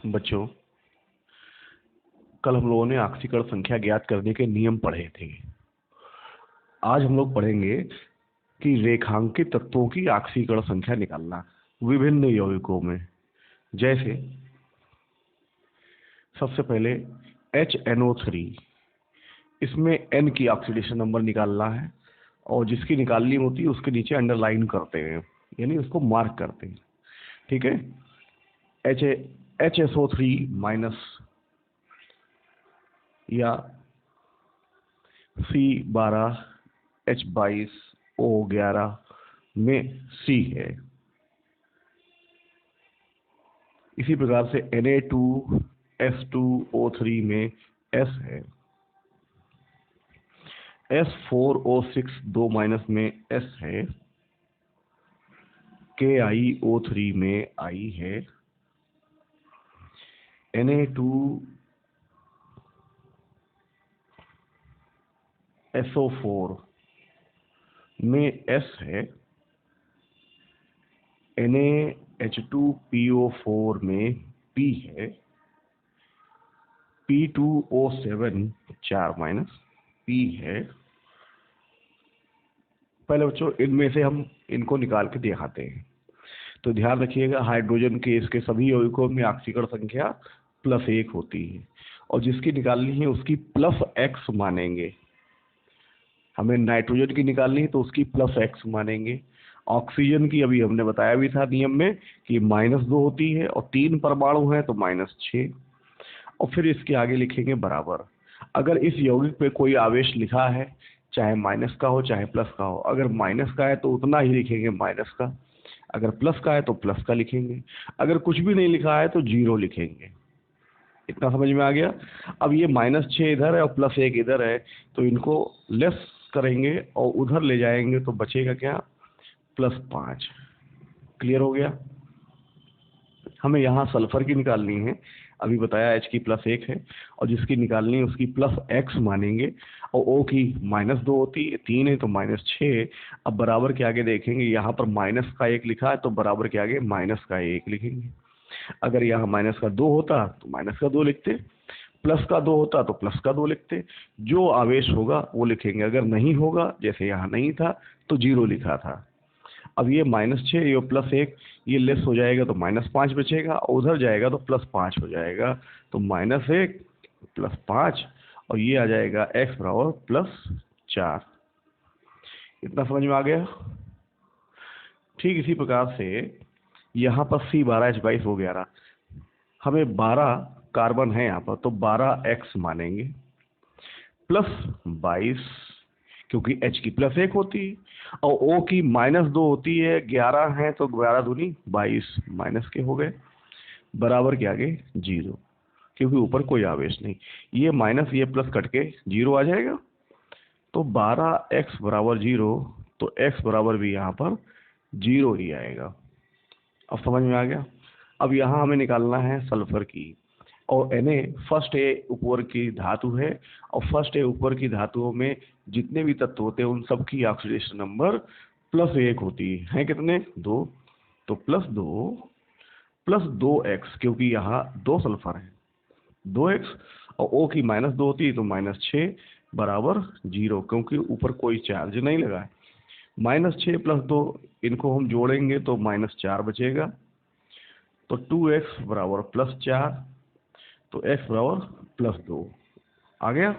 बच्चों, कल हम लोगों ने ऑक्सीकरण संख्या ज्ञात करने के नियम पढ़े थे। आज हम लोग पढ़ेंगे कि रेखांकित तत्वों की ऑक्सीकरण संख्या निकालना विभिन्न यौगिकों में। जैसे सबसे पहले HNO3, इसमें N की ऑक्सीडेशन नंबर निकालना है और जिसकी निकालनी होती है उसके नीचे अंडरलाइन करते हैं, यानी उसको मार्क करते हैं। ठीक है, HSO3 माइनस या C12 H22 O11 में C है। इसी प्रकार से Na2S2O3 में S है। S4O6 2 माइनस में S है। KiO3 में I है। Na2SO4 में S है। NaH2PO4 में P है। P2O7 4 माइनस P है। पहले बच्चों इनमें से हम इनको निकाल के दिखाते हैं, तो ध्यान रखिएगा हाइड्रोजन के इसके सभी यौगिकों में ऑक्सीकरण संख्या +1 होती है और जिसकी निकालनी है उसकी +x मानेंगे। हमें नाइट्रोजन की निकालनी है तो उसकी +x मानेंगे। ऑक्सीजन की अभी हमने बताया भी था नियम में कि -2 होती है और 3 परमाणु है तो -6 और फिर इसके आगे लिखेंगे बराबर। अगर इस यौगिक पे कोई आवेश लिखा है, चाहे माइनस का हो चाहे प्लस का हो, अगर माइनस का है तो उतना ही लिखेंगे माइनस का, अगर प्लस का है तो प्लस का लिखेंगे, अगर कुछ भी नहीं लिखा है तो 0 लिखेंगे। इतना समझ में आ गया। अब ये -6 इधर है और +1 इधर है, तो इनको लेस करेंगे और उधर ले जाएंगे तो बचेगा क्या, +5। क्लियर हो गया। हमें यहाँ सल्फर की निकालनी है, अभी बताया H की +1 है और जिसकी निकालनी है उसकी +x मानेंगे और O की -2 होती है, 3 है तो -6। अब बराबर के आगे देखेंगे, यहाँ पर माइनस का 1 लिखा है तो बराबर के आगे माइनस का 1 लिखेंगे। अगर यहाँ माइनस का 2 होता तो माइनस का 2 लिखते, प्लस का 2 होता तो प्लस का 2 लिखते। जो आवेश होगा वो लिखेंगे, अगर नहीं होगा जैसे यहाँ नहीं था तो 0 लिखा था। अब ये -6 ये +1 ये लेस हो जाएगा तो -5 बचेगा और उधर जाएगा तो +5 हो जाएगा, तो -1 +5 और ये आ जाएगा x बराबर +4। इतना समझ में आ गया। ठीक इसी प्रकार से यहाँ पर C12 H22 O11, हमें 12 कार्बन है यहाँ पर तो 12x मानेंगे +22 क्योंकि H की +1 होती है और O की -2 होती है, 11 है तो 12 दूनी 22 माइनस के हो गए, बराबर के आगे 0 क्योंकि ऊपर कोई आवेश नहीं। ये माइनस ये प्लस कट के 0 आ जाएगा, तो 12x बराबर 0, तो x बराबर भी यहाँ पर 0 ही आएगा। अब समझ में आ गया। अब यहाँ हमें निकालना है सल्फर की, और Na फर्स्ट ए ऊपर की धातु है और फर्स्ट ए ऊपर की धातुओं में जितने भी तत्व होते हैं उन सब की ऑक्सीडेशन नंबर +1 होती है। कितने, 2, तो +2 +2x क्योंकि यहाँ 2 सल्फर है, 2x और O की -2 होती है तो -6 बराबर 0 क्योंकि ऊपर कोई चार्ज नहीं लगा है। -6 +2 इनको हम जोड़ेंगे तो -4 बचेगा, तो 2x बराबर +4, तो x बराबर +2 आ गया।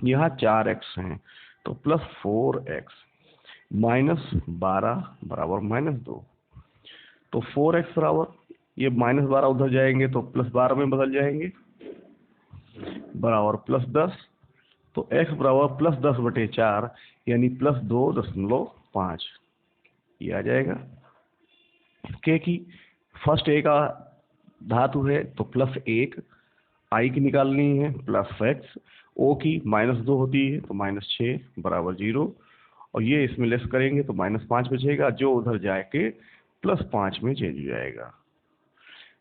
यहाँ 4x हैं तो +4x -12 बराबर -2, तो 4x बराबर ये -12 उधर जाएंगे तो +12 में बदल जाएंगे बराबर +10, तो x बराबर +10/4 यानी +2.5 ये आ जाएगा। K की फर्स्ट ए का धातु है तो +1, I की निकालनी है +x, O की -2 होती है तो -6 बराबर 0 और ये इसमें लेस करेंगे तो -5 बचेगा, जो उधर जाके +5 में चेंज हो जाएगा।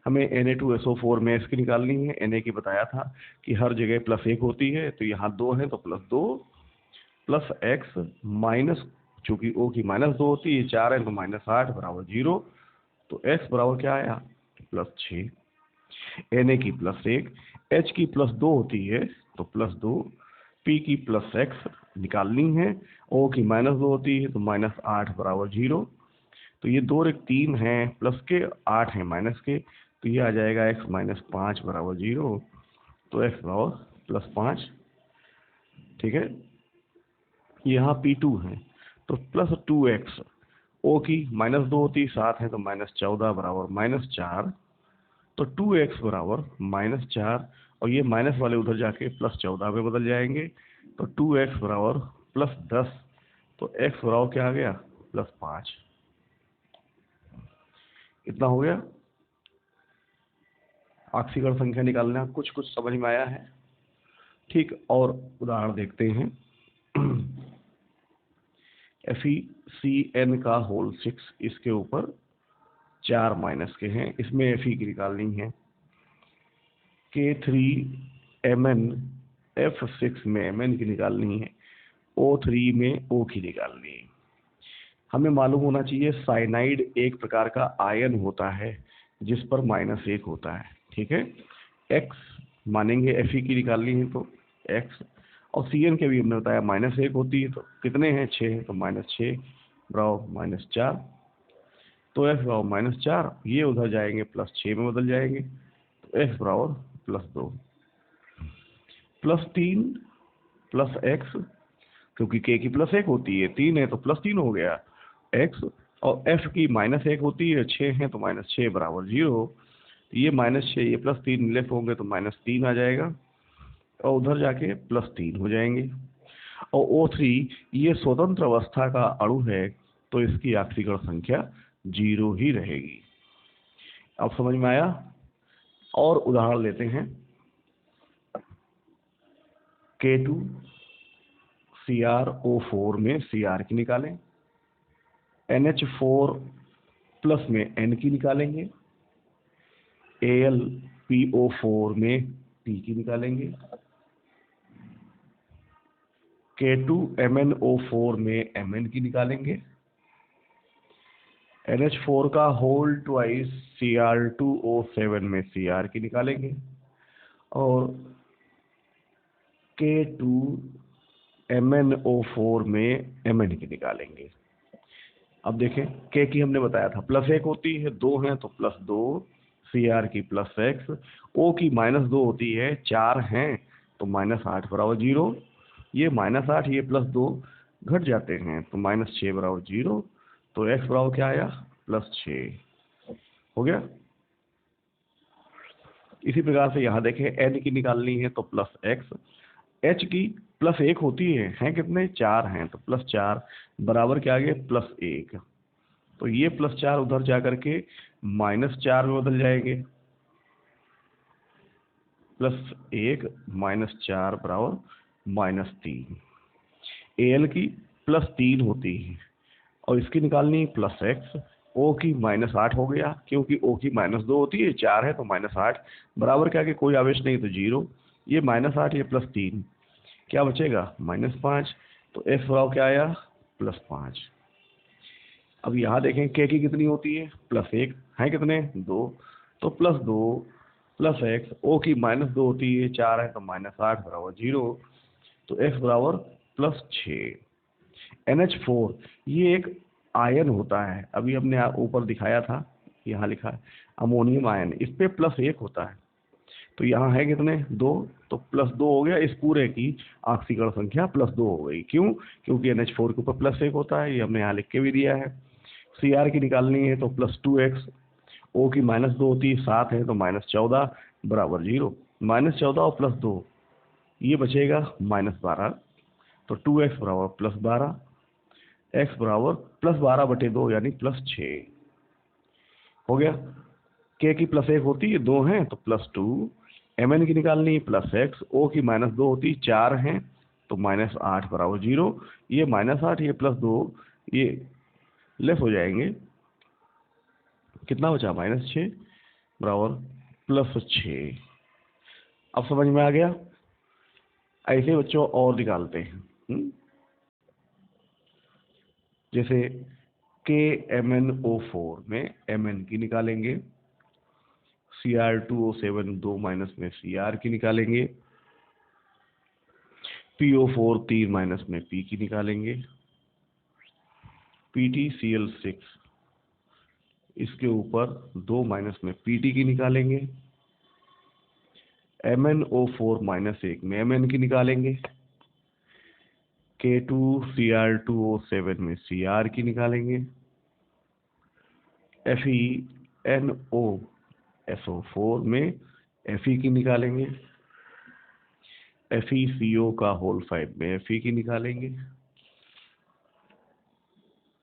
हमें Na2SO4 में इसकी निकालनी है। Na की बताया था कि हर जगह +1 होती है, तो यहाँ 2 है तो +2 +x माइनस, चूंकि O की -2 होती है, 4 है तो -8 बराबर 0, तो x बराबर क्या आया +6। Na की +1, H की +2 होती है तो +2, P की +x निकालनी है, O की -2 होती है तो -8 बराबर 0। तो ये 2 और 1 3 हैं प्लस के, 8 हैं माइनस के, तो ये आ जाएगा x - 5 बराबर 0। तो x बराबर +5। ठीक है, यहाँ P2 है तो +2x, O की -2 होती 7 है तो -14 बराबर -4। तो 2x बराबर -4, और ये माइनस वाले उधर जाके +14 में बदल जाएंगे, तो 2x बराबर +10। तो x बराबर क्या आ गया, +5। इतना हो गया। आक्सीकरण संख्या निकालना कुछ कुछ समझ में आया है। ठीक, और उदाहरण देखते हैं। FeCN का होल 6, इसके ऊपर 4 माइनस के हैं, इसमें Fe की निकालनी है। K3Mn F6 में Mn की निकालनी है, O3 में O की निकालनी है। हमें मालूम होना चाहिए साइनाइड एक प्रकार का आयन होता है जिस पर -1 होता है। ठीक है, X मानेंगे Fe की निकालनी है तो X, और Cn के भी हमने बताया -1 होती है, तो कितने हैं, 6 हैं, तो -6 बराबर -4। तो F बराबर -4, ये उधर जाएंगे +6 में बदल जाएंगे, तो X बराबर +2, +3 +x, क्योंकि K की +1 होती है, 3 है तो +3 हो गया x, और F की -1 होती है, 6 है तो -6 बराबर 0। ये -6, ये +3 लेफ्ट होंगे तो -3 आ जाएगा, और उधर जाके +3 हो जाएंगे। और O3 ये स्वतंत्र अवस्था का अणु है, तो इसकी आक्सीकरण संख्या 0 ही रहेगी। अब समझ में आया। और उदाहरण लेते हैं। K2CrO4 में Cr की निकालें, NH4 प्लस में N की निकालेंगे, AlPO4 में P की निकालेंगे, K2MnO4 में Mn की निकालेंगे, NH4 का होल ट्वाइस Cr2O7 में Cr की निकालेंगे, और K2MnO4 में Mn की निकालेंगे। अब देखें, K की हमने बताया था +1 होती है, 2 हैं तो +2, Cr की +x, O की -2 होती है, 4 हैं तो -8 बराबर 0। ये -8, ये +2 घट जाते हैं तो -6 बराबर 0। तो x बराबर क्या आया, +6 हो गया। इसी प्रकार से यहाँ देखें, n की निकालनी है तो +x, h की +1 होती है कितने, 4 हैं तो +4 बराबर क्या आ गया, +1। तो ये +4 उधर जाकर के -4 में बदल जाएंगे, +1 -4 बराबर -3। Al की +3 होती है, और इसकी निकालनी +x, O की -8 हो गया, क्योंकि O की -2 होती है, 4 है तो -8 बराबर क्या, कि कोई आवेश नहीं तो 0। ये -8, ये +3, क्या बचेगा, -5। तो f बराबर क्या आया, +5। अब यहाँ देखें, K की कितनी होती है, +1 है, कितने, 2, तो +2 +x, O की -2 होती है, 4 है तो -8 बराबर 0। तो x बराबर +6। NH4 ये एक आयन होता है, अभी हमने ऊपर दिखाया था, यहाँ लिखा है अमोनियम आयन, इस पे +1 होता है, तो यहाँ है कितने, 2, तो +2 हो गया। इस पूरे की आक्सीकरण संख्या +2 हो गई। क्यों, क्योंकि NH4 के ऊपर +1 होता है, ये हमने यहाँ लिख के भी दिया है। Cr की निकालनी है तो +2x, O की -2 होती है, 7 है तो -14 बराबर 0। -14 और +2, ये बचेगा -12, तो 2x बराबर +12, x बराबर +12/2 यानी +6 हो गया। K की +1 होती है, 2 हैं तो +2, Mn की निकालनी है +x, O की -2 होती है, 4 हैं तो -8 बराबर 0। ये -8, ये +2, ये लेस हो जाएंगे, कितना बचा, -6 बराबर +6। अब समझ में आ गया। ऐसे बच्चों और निकालते हैं। जैसे KMnO4 में Mn की निकालेंगे, Cr2O7 2 माइनस में Cr की निकालेंगे, PO4 3 माइनस में P की निकालेंगे, PtCl6 इसके ऊपर 2 माइनस में Pt की निकालेंगे, MnO4 माइनस 1 में Mn की निकालेंगे, K2Cr2O7 में Cr की निकालेंगे, FeNOSO4 में Fe की निकालेंगे, FeCO का होल 5 में Fe की निकालेंगे,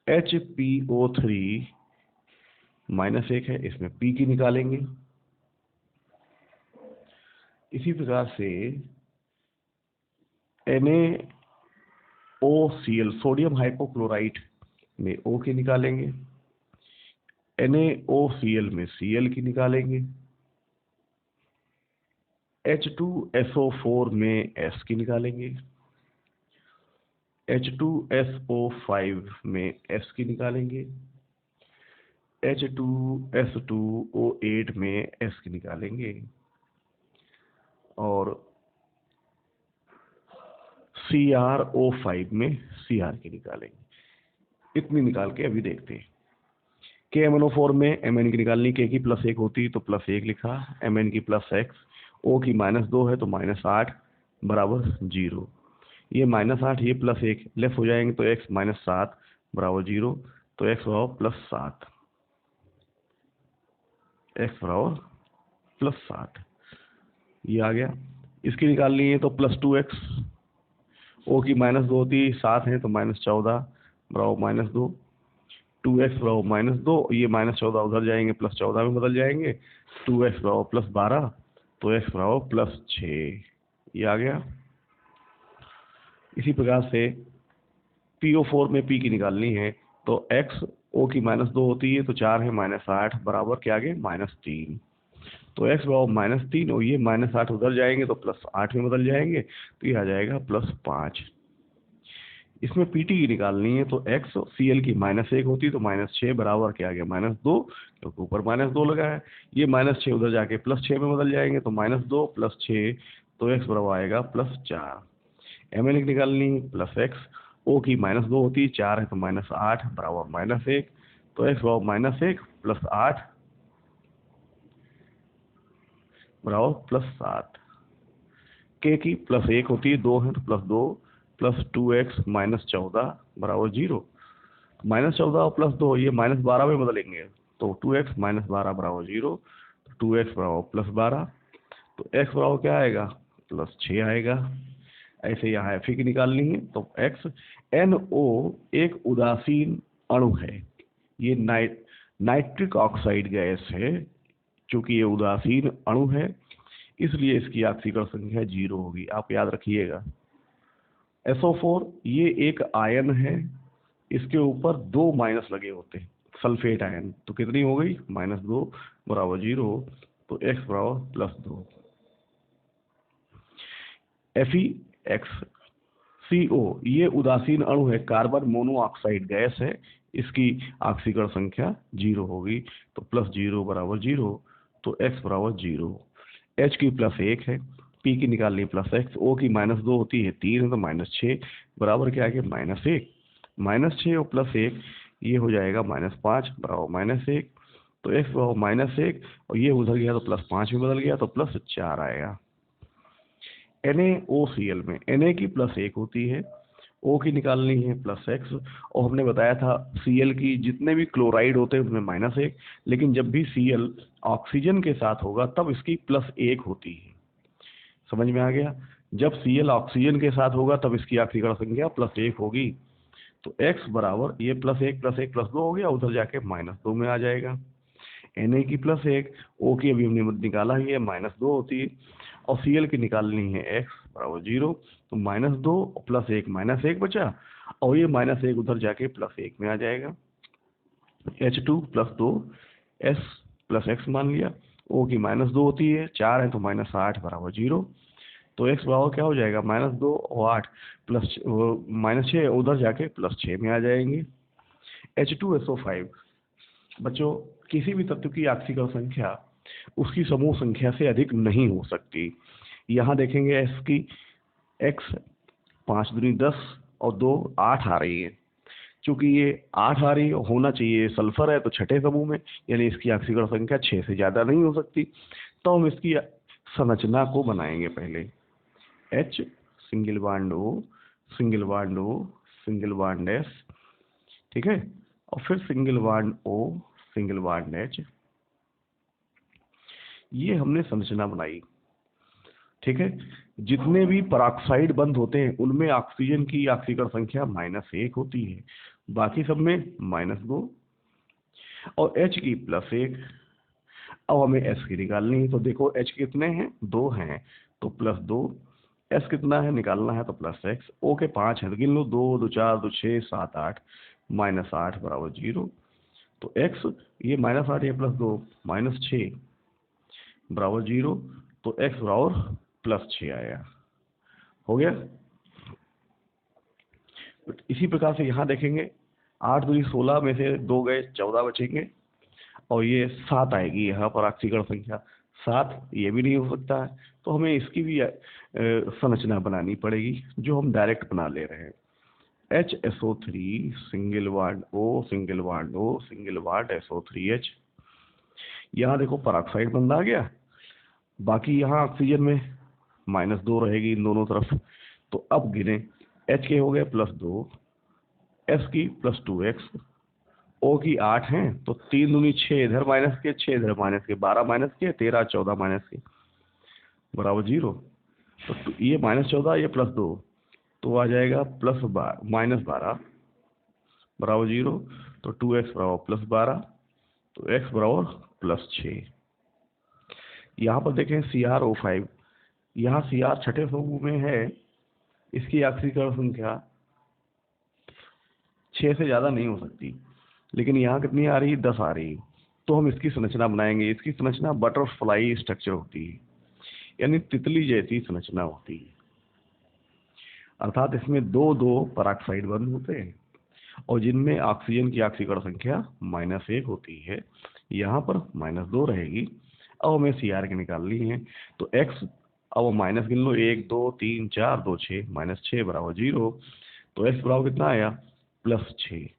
HPO3 माइनस 1 है, इसमें P की निकालेंगे। इसी प्रकार से NaOCl सोडियम हाइपोक्लोराइट में O की निकालेंगे, NaOCl में Cl की निकालेंगे, H2SO4 में S की निकालेंगे, H2SO5 में S की निकालेंगे, H2S2O8 में S की निकालेंगे और CrO5 में Cr की निकालेंगे। इतनी निकाल के अभी देखते हैं। KMnO4 में Mn की निकालनी, K की प्लस 1 होती तो प्लस 1 लिखा, Mn की प्लस x, O की माइनस 2 है तो माइनस 8 बराबर 0। ये माइनस 8 ये प्लस 1 लेफ्ट हो जाएंगे तो x माइनस 7 बराबर 0, तो x बराबर प्लस 7, x बराबर प्लस 7 ये आ गया। इसकी निकालनी है तो प्लस 2x, O की माइनस 2 होती 7 है तो माइनस 14 बराबर माइनस 2, 2x बराबर माइनस 2, ये माइनस 14 उधर जाएंगे प्लस 14 में बदल जाएंगे, 2x बराबर प्लस 12 तो x बराबर प्लस 6 ये आ गया। इसी प्रकार से PO4 में P की निकालनी है तो x O की माइनस 2 होती है तो 4 है माइनस 8 बराबर क्या आ गया माइनस 3, तो x बराबर माइनस 3 और ये माइनस 8 उधर जाएंगे तो प्लस 8 में बदल जाएंगे तो ये आ जाएगा प्लस 5। इसमें Pt की निकालनी है तो x Cl की माइनस 1 होती तो माइनस 6 बराबर क्या आ गया माइनस 2, क्योंकि ऊपर माइनस 2 लगा है, ये माइनस 6 उधर जाके प्लस 6 में बदल जाएंगे तो माइनस 2 प्लस 6 तो x बराबर आएगा प्लस 4। Mn की निकालनी प्लस x, O की माइनस 2 होती 4 है तो माइनस 8 बराबर माइनस 1, तो x बराबर माइनस 1 प्लस 8 बराबर प्लस 7। K की प्लस 1 होती है 2 है तो प्लस 2 प्लस 2x माइनस 14 बराबर 0, माइनस 14 और प्लस 2 ये माइनस 12 में बदलेंगे तो 2x माइनस 12 बराबर 0, तो 2x बराबर प्लस 12, तो x बराबर क्या आएगा प्लस 6 आएगा। ऐसे यहाँ Fe की निकालनी है तो x NO एक उदासीन अणु है, ये नाइट्रिक ऑक्साइड गैस है, चूंकि ये उदासीन अणु है इसलिए इसकी ऑक्सीकरण संख्या 0 होगी, आप याद रखिएगा। SO4 ये एक आयन है, इसके ऊपर 2 माइनस लगे होते हैं, सल्फेट आयन, तो कितनी हो गई माइनस 2 बराबर 0, तो x बराबर प्लस 2। FeXCO ये उदासीन अणु है, कार्बन मोनोऑक्साइड गैस है, इसकी ऑक्सीकरण संख्या 0 होगी, तो प्लस 0 बराबर 0, तो x बराबर 0। H की प्लस 1 है, P की निकालनी प्लस x, O की माइनस 2 होती है 3 है तो माइनस 6 बराबर क्या आ गया माइनस 1, माइनस 6 और प्लस 1 ये हो जाएगा माइनस 5 बराबर माइनस 1, तो x बराबर माइनस 1 और ये उधर गया तो प्लस 5 में बदल गया तो प्लस 4 आएगा। NaOCl में Na की प्लस 1 होती है, O की निकालनी है प्लस x, और हमने बताया था Cl की जितने भी क्लोराइड होते हैं उनमें माइनस 1, लेकिन जब भी Cl ऑक्सीजन के साथ होगा तब इसकी प्लस 1 होती है। समझ में आ गया, जब Cl ऑक्सीजन के साथ होगा तब इसकी ऑक्सीकरण संख्या प्लस 1 होगी, तो x बराबर ये प्लस 1 प्लस 1 प्लस 2 हो गया, उधर जाके माइनस 2 में आ जाएगा। Na की प्लस 1, O की अभी हमने निकाला ही है माइनस 2 होती है, और Cl की निकालनी है x बराबर 0, तो माइनस 2 प्लस 1 माइनस 1 बचा, और ये माइनस 1 उधर जाके प्लस 1 में आ जाएगा। H2 plus 2 S plus x मान लिया, O की माइनस 2 होती है 4 है तो माइनस 8 बराबर 0, तो x बराबर क्या हो जाएगा माइनस 2 और 8 प्लस माइनस 6 उधर जाके प्लस 6 में आ जाएंगे। H2SO5 बच्चों किसी भी तत्व की ऑक्सीकरण संख्या उसकी समूह संख्या से अधिक नहीं हो सकती। यहाँ देखेंगे एस की एक्स 5 दूनी 10 और 2 8 आ रही है। चूंकि ये 8 आ रही होना चाहिए, सल्फर है तो छठे समूह में, यानी इसकी ऑक्सीकरण संख्या 6 से ज्यादा नहीं हो सकती। तो हम इसकी संरचना को बनाएंगे पहले। H single bond O, single bond O, single bond S, ठीक है, और फिर single bond O, single bond H। ये हमने संरचना बनाई, ठीक है। जितने भी पेरोक्साइड बंध होते हैं उनमें ऑक्सीजन की ऑक्सीकरण संख्या -1 होती है, बाकी सब में -2 और H की +1। अब हमें S की निकालनी है, तो देखो H कितने हैं, 2 हैं, तो +2। S कितना है निकालना है, तो +x। O के 5 हैं तो गिन लो, 2 2 4 2 6 7 8, -8 बराबर 0। तो x ये -8 या +2 -6 बराबर 0, तो x बराबर +6 आया। हो गया। इसी प्रकार से यहाँ देखेंगे 8 दूनी 16 में से 2 गए, 14 बचेंगे और ये 7 आएगी यहाँ पर ऑक्सीकरण संख्या 7। ये भी नहीं हो सकता है, तो हमें इसकी भी संरचना बनानी पड़ेगी, जो हम डायरेक्ट बना ले रहे हैं। HSO3 single bond O, single bond O, single bond SO3H। यहाँ देखो पेरोक्साइड बंद आ गया, बाकी यहाँ ऑक्सीजन में -2 रहेगी इन दोनों तरफ। तो अब गिने, H के हो गए +2, S की +2x, O की 8 हैं तो 3 दूनी 6, इधर माइनस के 6 इधर माइनस के, 12 माइनस के 13 14 माइनस के बराबर 0। तो ये -14 ये +2, तो आ जाएगा -12 बराबर 0। तो 2x बराबर +12, तो x बराबर +6। यहाँ पर देखें CrO5, यहाँ Cr छठे समूह में है, इसकी ऑक्सीकरण संख्या 6 से ज्यादा नहीं हो सकती, लेकिन यहाँ कितनी आ रही है, 10 आ रही है। तो हम इसकी संरचना बनाएंगे। इसकी संरचना बटरफ्लाई स्ट्रक्चर होती है, यानी तितली जैसी संरचना होती है, अर्थात इसमें 2-2 पेरोक्साइड बंध होते हैं और जिनमें ऑक्सीजन की ऑक्सीकरण संख्या -1 होती है। यहाँ पर -2 रहेगी। अब हमें Cr की निकालनी है, तो x, अब माइनस गिन लो, 1 2 3 4 2 6, -6 बराबर 0। तो x बराबर कितना आया, +6।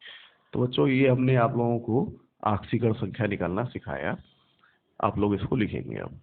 तो बच्चों ये हमने आप लोगों को ऑक्सीकरण संख्या निकालना सिखाया, आप लोग इसको लिखेंगे अब।